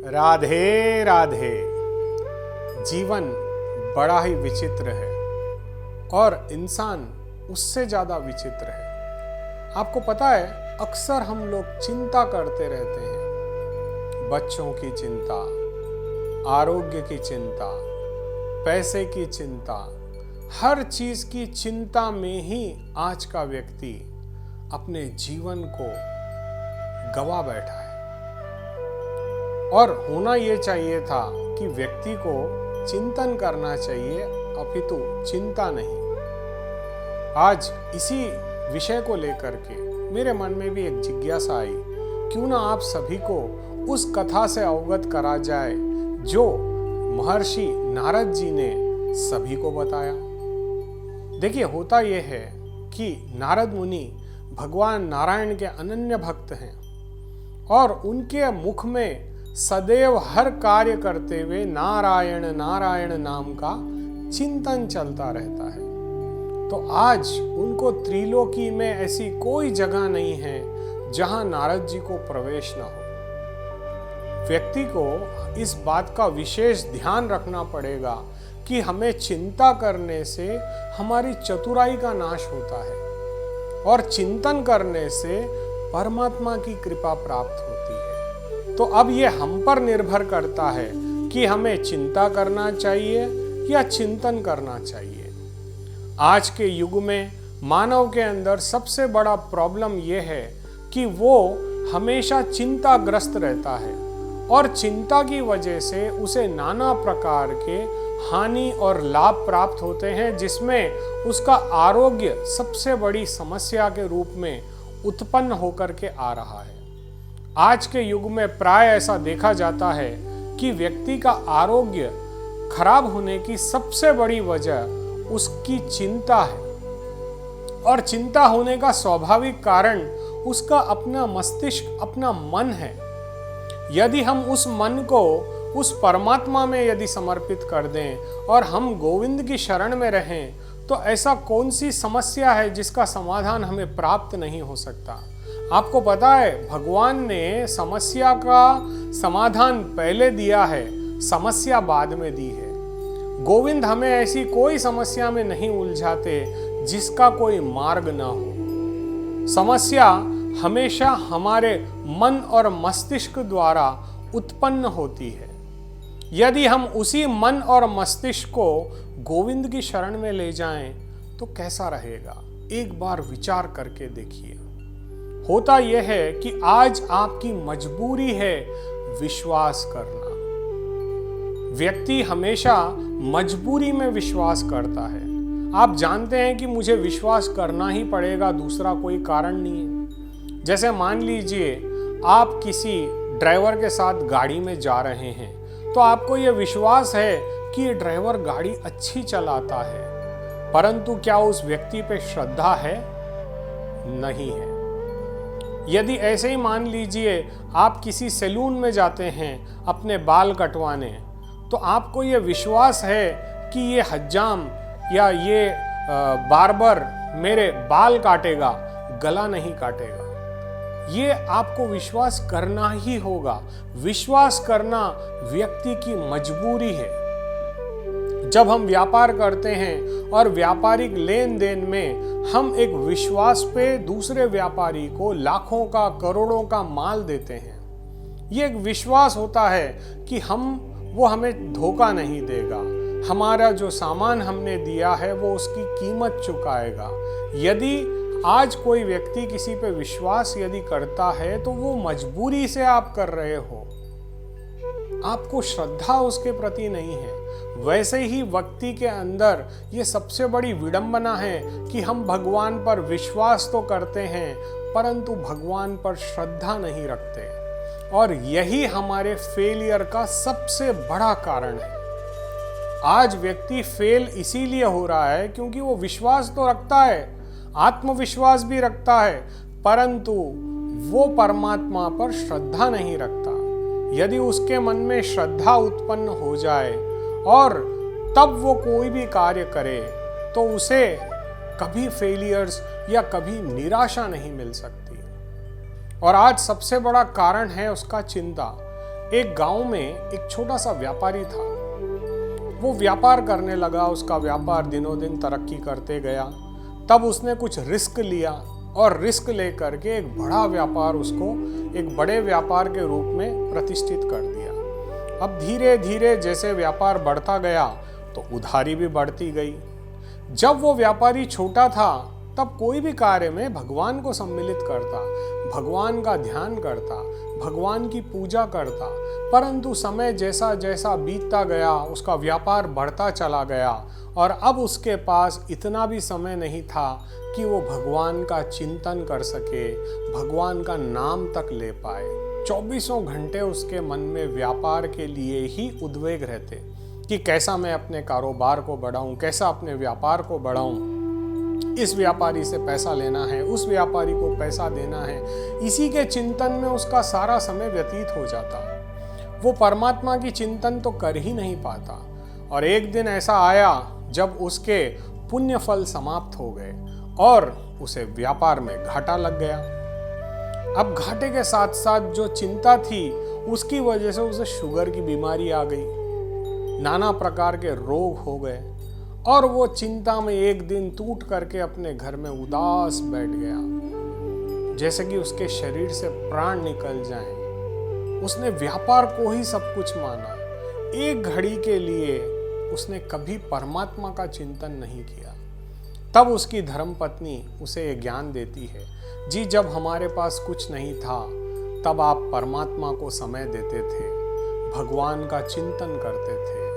राधे राधे। जीवन बड़ा ही विचित्र है और इंसान उससे ज्यादा विचित्र है। आपको पता है, अक्सर हम लोग चिंता करते रहते हैं। बच्चों की चिंता, आरोग्य की चिंता, पैसे की चिंता, हर चीज की चिंता में ही आज का व्यक्ति अपने जीवन को गवा बैठा है। और होना यह चाहिए था कि व्यक्ति को चिंतन करना चाहिए, अपितु चिंता नहीं। आज इसी विषय को लेकर के मेरे मन में भी एक जिज्ञासा आई, क्यों ना आप सभी को उस कथा से अवगत करा जाए जो महर्षि नारद जी ने सभी को बताया। देखिए, होता यह है कि नारद मुनि भगवान नारायण के अनन्य भक्त हैं और उनके मुख में सदैव हर कार्य करते हुए नारायण नारायण नाम का चिंतन चलता रहता है। तो आज उनको त्रिलोकी में ऐसी कोई जगह नहीं है जहां नारद जी को प्रवेश न हो। व्यक्ति को इस बात का विशेष ध्यान रखना पड़ेगा कि हमें चिंता करने से हमारी चतुराई का नाश होता है और चिंतन करने से परमात्मा की कृपा प्राप्त होती है। तो अब ये हम पर निर्भर करता है कि हमें चिंता करना चाहिए या चिंतन करना चाहिए। आज के युग में मानव के अंदर सबसे बड़ा प्रॉब्लम यह है कि वो हमेशा चिंताग्रस्त रहता है और चिंता की वजह से उसे नाना प्रकार के हानि और लाभ प्राप्त होते हैं, जिसमें उसका आरोग्य सबसे बड़ी समस्या के रूप में उत्पन्न होकर के आ रहा है। आज के युग में प्राय ऐसा देखा जाता है कि व्यक्ति का आरोग्य खराब होने की सबसे बड़ी वजह उसकी चिंता है और चिंता होने का स्वाभाविक कारण उसका अपना मस्तिष्क, अपना मन है। यदि हम उस मन को उस परमात्मा में यदि समर्पित कर दें और हम गोविंद की शरण में रहें, तो ऐसा कौन सी समस्या है जिसका समाधान हमें प्राप्त नहीं हो सकता। आपको पता है, भगवान ने समस्या का समाधान पहले दिया है, समस्या बाद में दी है। गोविंद हमें ऐसी कोई समस्या में नहीं उलझाते जिसका कोई मार्ग ना हो। समस्या हमेशा हमारे मन और मस्तिष्क द्वारा उत्पन्न होती है। यदि हम उसी मन और मस्तिष्क को गोविंद की शरण में ले जाएं तो कैसा रहेगा, एक बार विचार करके देखिए। होता यह है कि आज आपकी मजबूरी है विश्वास करना। व्यक्ति हमेशा मजबूरी में विश्वास करता है। आप जानते हैं कि मुझे विश्वास करना ही पड़ेगा, दूसरा कोई कारण नहीं है। जैसे मान लीजिए आप किसी ड्राइवर के साथ गाड़ी में जा रहे हैं, तो आपको यह विश्वास है कि ये ड्राइवर गाड़ी अच्छी चलाता है, परंतु क्या उस व्यक्ति पे श्रद्धा है? नहीं है। यदि ऐसे ही मान लीजिए आप किसी सैलून में जाते हैं अपने बाल कटवाने, तो आपको ये विश्वास है कि ये हज्जाम या ये बार्बर मेरे बाल काटेगा, गला नहीं काटेगा। ये आपको विश्वास करना ही होगा। विश्वास करना व्यक्ति की मजबूरी है। जब हम व्यापार करते हैं और व्यापारिक लेन देन में हम एक विश्वास पे दूसरे व्यापारी को लाखों का, करोड़ों का माल देते हैं, ये एक विश्वास होता है कि वो हमें धोखा नहीं देगा, हमारा जो सामान हमने दिया है वो उसकी कीमत चुकाएगा। यदि आज कोई व्यक्ति किसी पे विश्वास यदि करता है तो वो मजबूरी से आप कर रहे हो, आपको श्रद्धा उसके प्रति नहीं है। वैसे ही व्यक्ति के अंदर ये सबसे बड़ी विडंबना है कि हम भगवान पर विश्वास तो करते हैं परंतु भगवान पर श्रद्धा नहीं रखते, और यही हमारे फेलियर का सबसे बड़ा कारण है। आज व्यक्ति फेल इसीलिए हो रहा है क्योंकि वो विश्वास तो रखता है, आत्मविश्वास भी रखता है, परंतु वो परमात्मा पर श्रद्धा नहीं रखता। यदि उसके मन में श्रद्धा उत्पन्न हो जाए और तब वो कोई भी कार्य करे, तो उसे कभी फेलियर्स या कभी निराशा नहीं मिल सकती। और आज सबसे बड़ा कारण है उसका चिंता। एक गांव में एक छोटा सा व्यापारी था। वो व्यापार करने लगा, उसका व्यापार दिनों दिन तरक्की करते गया। तब उसने कुछ रिस्क लिया और रिस्क लेकर के एक बड़ा व्यापार उसको एक बड़े व्यापार के रूप में प्रतिष्ठित कर दिया। अब धीरे धीरे जैसे व्यापार बढ़ता गया तो उधारी भी बढ़ती गई। जब वो व्यापारी छोटा था तब कोई भी कार्य में भगवान को सम्मिलित करता, भगवान का ध्यान करता, भगवान की पूजा करता। परंतु समय जैसा जैसा बीतता गया उसका व्यापार बढ़ता चला गया और अब उसके पास इतना भी समय नहीं था कि वो भगवान का चिंतन कर सके, भगवान का नाम तक ले पाए। 24 घंटे उसके मन में व्यापार के लिए ही उद्वेग रहते कि कैसा मैं अपने कारोबार को बढ़ाऊं, कैसा अपने व्यापार को बढ़ाऊं, इस व्यापारी से पैसा लेना है, उस व्यापारी को पैसा देना है। इसी के चिंतन में उसका सारा समय व्यतीत हो जाता। वो परमात्मा की चिंतन तो कर ही नहीं पाता। और एक दिन ऐसा आया जब उसके पुण्य फल समाप्त हो गए और उसे व्यापार में घाटा लग गया। अब घाटे के साथ साथ जो चिंता थी उसकी वजह से उसे शुगर की बीमारी आ गई, नाना प्रकार के रोग हो गए और वो चिंता में एक दिन टूट करके अपने घर में उदास बैठ गया, जैसे कि उसके शरीर से प्राण निकल जाएं। उसने व्यापार को ही सब कुछ माना। एक घड़ी के लिए उसने कभी परमात्मा का चिंतन नहीं किया। तब उसकी धर्मपत्नी उसे ये ज्ञान देती है, जी जब हमारे पास कुछ नहीं था तब आप परमात्मा को समय देते थे, भगवान का चिंतन करते थे,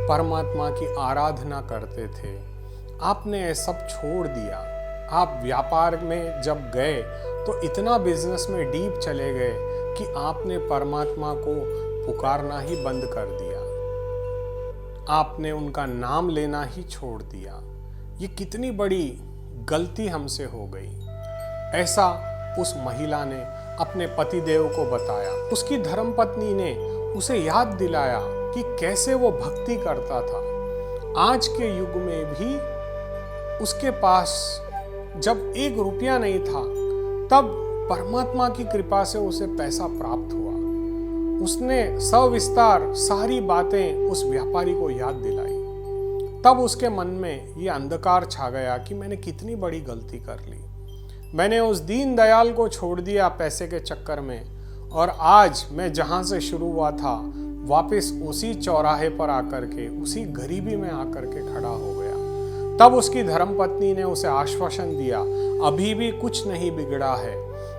परमात्मा की आराधना करते थे। आपने ये सब छोड़ दिया। आप व्यापार में जब गए तो इतना बिजनेस में डीप चले गए कि आपने परमात्मा को पुकारना ही बंद कर दिया। आपने उनका नाम लेना ही छोड़ दिया। ये कितनी बड़ी गलती हमसे हो गई। ऐसा उस महिला ने अपने पतिदेव को बताया। उसकी धर्मपत्नी ने उसे याद दिलाया कि कैसे वो भक्ति करता था। आज के युग में भी उसके पास जब 1 रुपया नहीं था तब परमात्मा की कृपा से उसे पैसा प्राप्त हुआ। उसने सविस्तार सारी बातें उस व्यापारी को याद दिलाई। तब उसके मन में ये अंधकार छा गया कि मैंने कितनी बड़ी गलती कर ली। मैंने उस दीन दयाल को छोड़ दिया पैसे के चक्कर में और आज मैं जहां से शुरू हुआ था वापस उसी चौराहे पर आकर के, उसी गरीबी में आकर के खड़ा हो गया। तब उसकी धर्मपत्नी ने उसे आश्वासन दिया, अभी भी कुछ नहीं बिगड़ा है,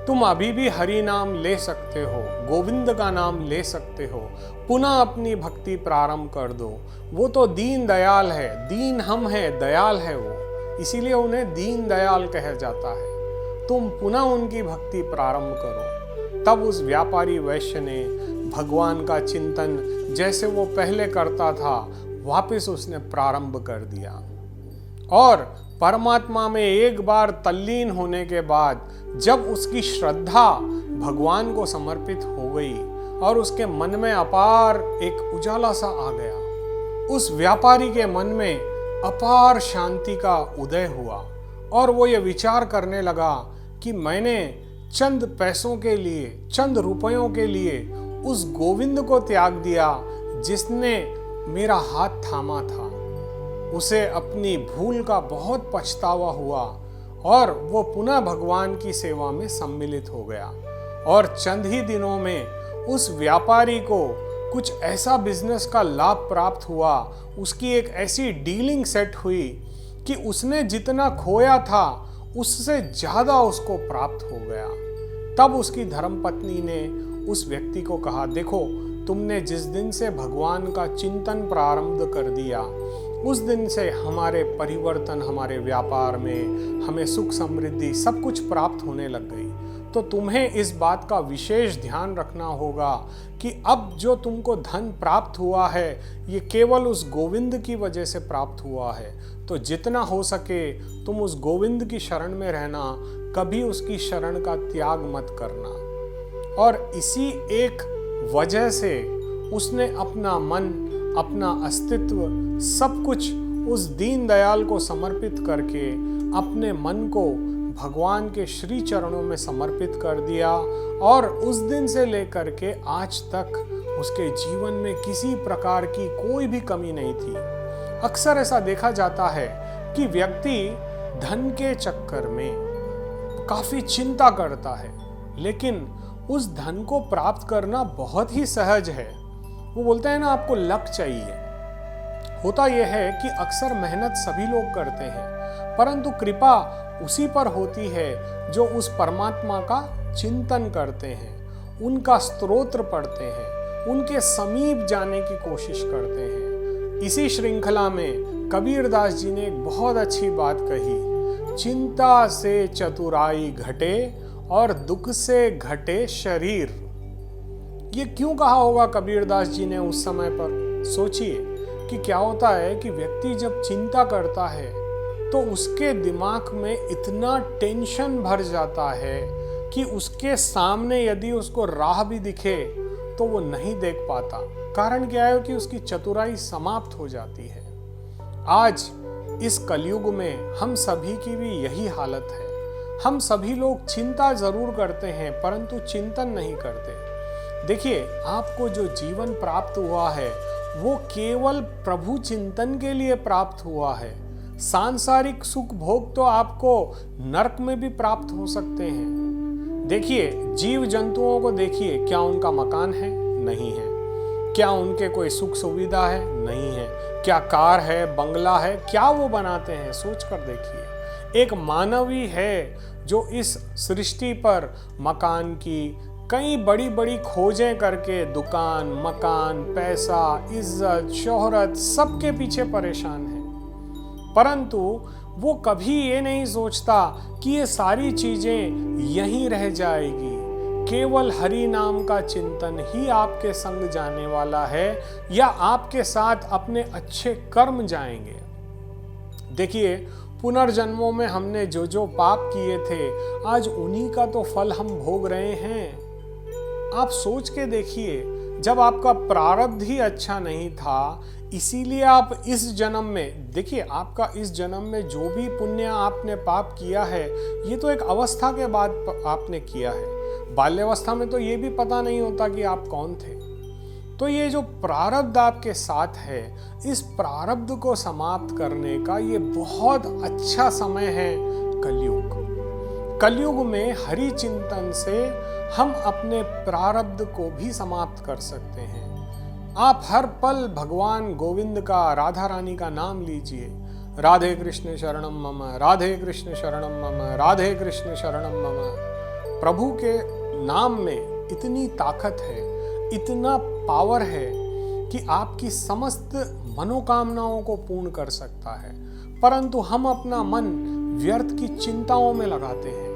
तुम अभी भी हरि नाम ले सकते हो, गोविंद का नाम ले सकते हो, पुनः अपनी भक्ति प्रारंभ कर दो। वो तो दीन दयाल है, दीन हम है, दयाल है वो, इसीलिए उन्हें दीन दयाल कहा जाता है। तुम पुनः उनकी भक्ति प्रारंभ करो। तब उस व्यापारी वैश्य ने भगवान का चिंतन जैसे वो पहले करता था वापस उसने प्रारंभ कर दिया और परमात्मा में एक बार तल्लीन होने के बाद जब उसकी श्रद्धा भगवान को समर्पित हो गई और उसके मन में अपार एक उजाला सा आ गया, उस व्यापारी के मन में अपार शांति का उदय हुआ और वो ये विचार करने लगा कि मैंने चंद पैसों के लिए, चंद रुपयों के लिए उस गोविंद को त्याग दिया जिसने मेरा हाथ थामा था। उसे अपनी भूल का बहुत पछतावा हुआ और वो पुनः भगवान की सेवा में सम्मिलित हो गया और चंद ही दिनों में उस व्यापारी को कुछ ऐसा बिजनेस का लाभ प्राप्त हुआ, उसकी एक ऐसी डीलिंग सेट हुई कि उसने जितना खोया था उससे ज्यादा उसको प्राप्त हो गया। तब उसकी धर्मपत्नी ने उस व्यक्ति को कहा, देखो तुमने जिस दिन से भगवान का चिंतन प्रारंभ कर दिया उस दिन से हमारे परिवर्तन, हमारे व्यापार में हमें सुख समृद्धि सब कुछ प्राप्त होने लग गई। तो तुम्हें इस बात का विशेष ध्यान रखना होगा कि अब जो तुमको धन प्राप्त हुआ है ये केवल उस गोविंद की वजह से प्राप्त हुआ है। तो जितना हो सके तुम उस गोविंद की शरण में रहना, कभी उसकी शरण का त्याग मत करना। और इसी एक वजह से उसने अपना मन, अपना अस्तित्व सब कुछ उस दीन दयाल को समर्पित करके अपने मन को भगवान के श्री चरणों में समर्पित कर दिया और उस दिन से लेकर के आज तक उसके जीवन में किसी प्रकार की कोई भी कमी नहीं थी। अक्सर ऐसा देखा जाता है कि व्यक्ति धन के चक्कर में काफी चिंता करता है, लेकिन उस धन को प्राप्त करना बहुत ही सहज है। वो बोलते हैं ना, आपको लक चाहिए। होता यह है कि अक्सर मेहनत सभी लोग करते हैं, परंतु कृपा उसी पर होती है जो उस परमात्मा का चिंतन करते हैं, उनका स्तोत्र पढ़ते हैं, उनके समीप जाने की कोशिश करते हैं। इसी श्रृंखला में कबीरदास जी ने एक बहुत अच्छी बात कही, चिंता से चतुराई घटे और दुख से घटे शरीर। ये क्यों कहा होगा कबीरदास जी ने उस समय पर? सोचिए कि क्या होता है कि व्यक्ति जब चिंता करता है तो उसके दिमाग में इतना टेंशन भर जाता है कि उसके सामने यदि उसको राह भी दिखे तो वो नहीं देख पाता। कारण क्या है कि उसकी चतुराई समाप्त हो जाती है। आज इस कलयुग में हम सभी की भी यही हालत है। हम सभी लोग चिंता जरूर करते हैं परंतु चिंतन नहीं करते। देखिए, आपको जो जीवन प्राप्त हुआ है वो केवल प्रभु चिंतन के लिए प्राप्त हुआ है। सांसारिक सुख भोग तो आपको नरक में भी प्राप्त हो सकते हैं। देखिए, जीव जंतुओं को देखिए, क्या उनका मकान है? नहीं है। क्या उनके कोई सुख सुविधा है? नहीं है। क्या कार है, बंगला है? क्या वो बनाते हैं? सोच कर देखिए। एक मानव ही है जो इस सृष्टि पर मकान की कई बड़ी बड़ी खोजें करके दुकान, मकान, पैसा, इज्जत, शोहरत सबके पीछे परेशान है, परंतु वो कभी ये नहीं सोचता कि ये सारी चीजें यहीं रह जाएगी। केवल हरि नाम का चिंतन ही आपके संग जाने वाला है या आपके साथ अपने अच्छे कर्म जाएंगे। देखिए, पुनर्जन्मों में हमने जो जो पाप किए थे आज उन्हीं का तो फल हम भोग रहे हैं। आप सोच के देखिए, जब आपका प्रारब्ध ही अच्छा नहीं था, इसीलिए आप इस जन्म में, देखिए, आपका इस जन्म में जो भी पुण्य आपने पाप किया है ये तो एक अवस्था के बाद आपने किया है। बाल्यावस्था में तो ये भी पता नहीं होता कि आप कौन थे। तो ये जो प्रारब्ध आपके साथ है, इस प्रारब्ध को समाप्त करने का ये बहुत अच्छा समय है कलयुग। कलयुग में हरि चिंतन से हम अपने प्रारब्ध को भी समाप्त कर सकते हैं। आप हर पल भगवान गोविंद का, राधा रानी का नाम लीजिए। राधे कृष्ण शरणम मम, राधे कृष्ण शरणम मम, राधे कृष्ण शरणम मम। प्रभु के नाम में इतनी ताकत है, इतना पावर है कि आपकी समस्त मनोकामनाओं को पूर्ण कर सकता है। परंतु हम अपना मन व्यर्थ की चिंताओं में लगाते हैं।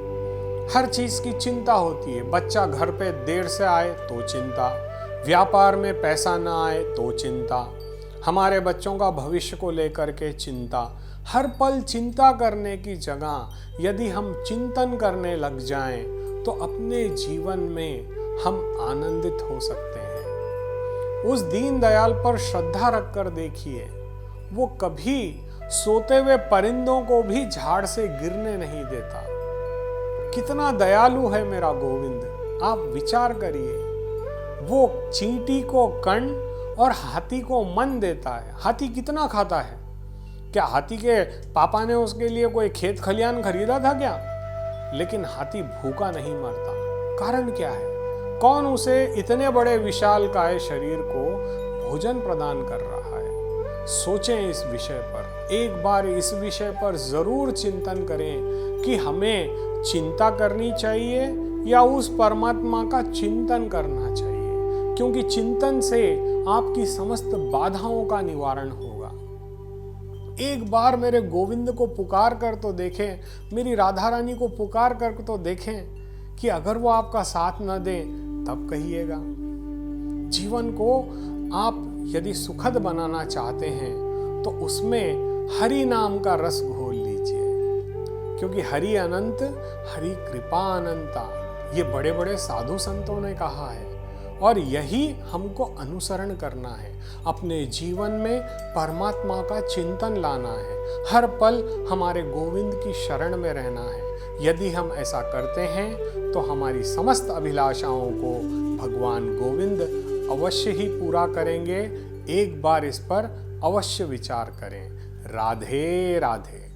हर चीज की चिंता होती है। बच्चा घर पे देर से आए तो चिंता, व्यापार में पैसा ना आए तो चिंता, हमारे बच्चों का भविष्य को लेकर के चिंता। हर पल चिंता करने की जगह यदि हम चिंतन करने लग जाएं तो अपने जीवन में हम आनंदित हो सकते हैं। उस दीन दयाल पर श्रद्धा रखकर देखिए, वो कभी सोते हुए परिंदों को भी झाड़ से गिरने नहीं देता। कितना दयालु है मेरा गोविंद, आप विचार करिए। वो चींटी को कण और हाथी को मन देता है। हाथी कितना खाता है? क्या हाथी के पापा ने उसके लिए कोई खेत खलियान खरीदा था क्या? लेकिन हाथी भूखा नहीं मरता। कारण क्या है? कौन उसे इतने बड़े विशालकाय शरीर को भोजन प्रदान कर रहा है? सोचें इस विषय पर, एक बार इस विषय पर जरूर चिंतन करें कि हमें चिंता करनी चाहिए या उस परमात्मा का चिंतन करना चाहिए, क्योंकि चिंतन से आपकी समस्त बाधाओं का निवारण होगा। एक बार मेरे गोविंद को पुकार कर तो देखें, मेरी राधा रानी को पुकार कर तो देखें कि अगर वो आपका साथ न दें तब कहिएगा। जीवन को आप यदि सुखद बनाना चाहते हैं तो उसमें हरि नाम का रस घोल लीजिए, क्योंकि हरि अनंत, हरि कृपा अनंता, ये बड़े बड़े साधु संतों ने कहा है और यही हमको अनुसरण करना है। अपने जीवन में परमात्मा का चिंतन लाना है, हर पल हमारे गोविंद की शरण में रहना है। यदि हम ऐसा करते हैं तो हमारी समस्त अभिलाषाओं को भगवान गोविंद अवश्य ही पूरा करेंगे। एक बार इस पर अवश्य विचार करें। राधे राधे।